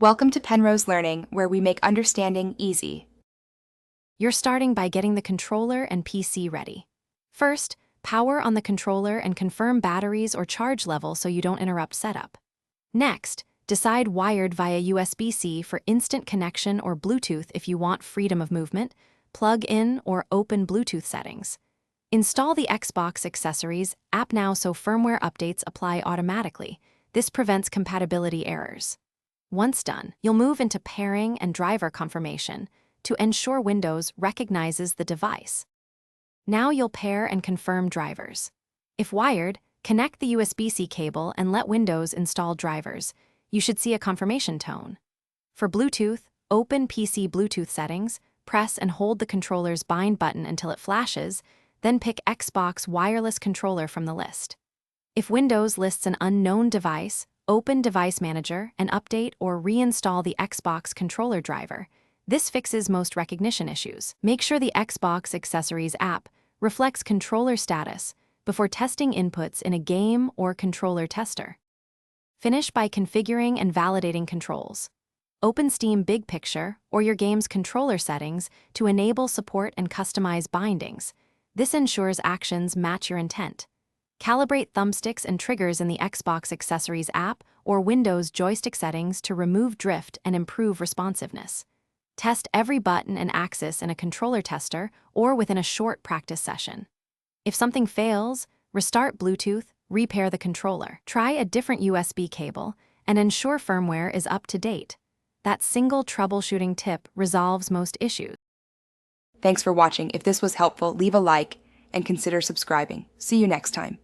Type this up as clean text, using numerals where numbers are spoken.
Welcome to Penrose Learning, where we make understanding easy. You're starting by getting the controller and PC ready. First, power on the controller and confirm batteries or charge level so you don't interrupt setup. Next, decide wired via USB-C for instant connection or Bluetooth if you want freedom of movement, plug in or open Bluetooth settings. Install the Xbox accessories app now so firmware updates apply automatically. This prevents compatibility errors. Once done, you'll move into pairing and driver confirmation to ensure Windows recognizes the device. Now you'll pair and confirm drivers. If wired, connect the USB-C cable and let Windows install drivers. You should see a confirmation tone. For Bluetooth, open PC Bluetooth settings, press and hold the controller's bind button until it flashes, then pick Xbox wireless controller from the list. If Windows lists an unknown device, open Device Manager and update or reinstall the Xbox controller driver. This fixes most recognition issues. Make sure the Xbox Accessories app reflects controller status before testing inputs in a game or controller tester. Finish by configuring and validating controls. Open Steam Big Picture or your game's controller settings to enable support and customize bindings. This ensures actions match your intent. Calibrate thumbsticks and triggers in the Xbox Accessories app or Windows joystick settings to remove drift and improve responsiveness. Test every button and axis in a controller tester or within a short practice session. If something fails, restart Bluetooth, repair the controller. Try a different USB cable and ensure firmware is up to date. That single troubleshooting tip resolves most issues. Thanks for watching. If this was helpful, leave a like and consider subscribing. See you next time.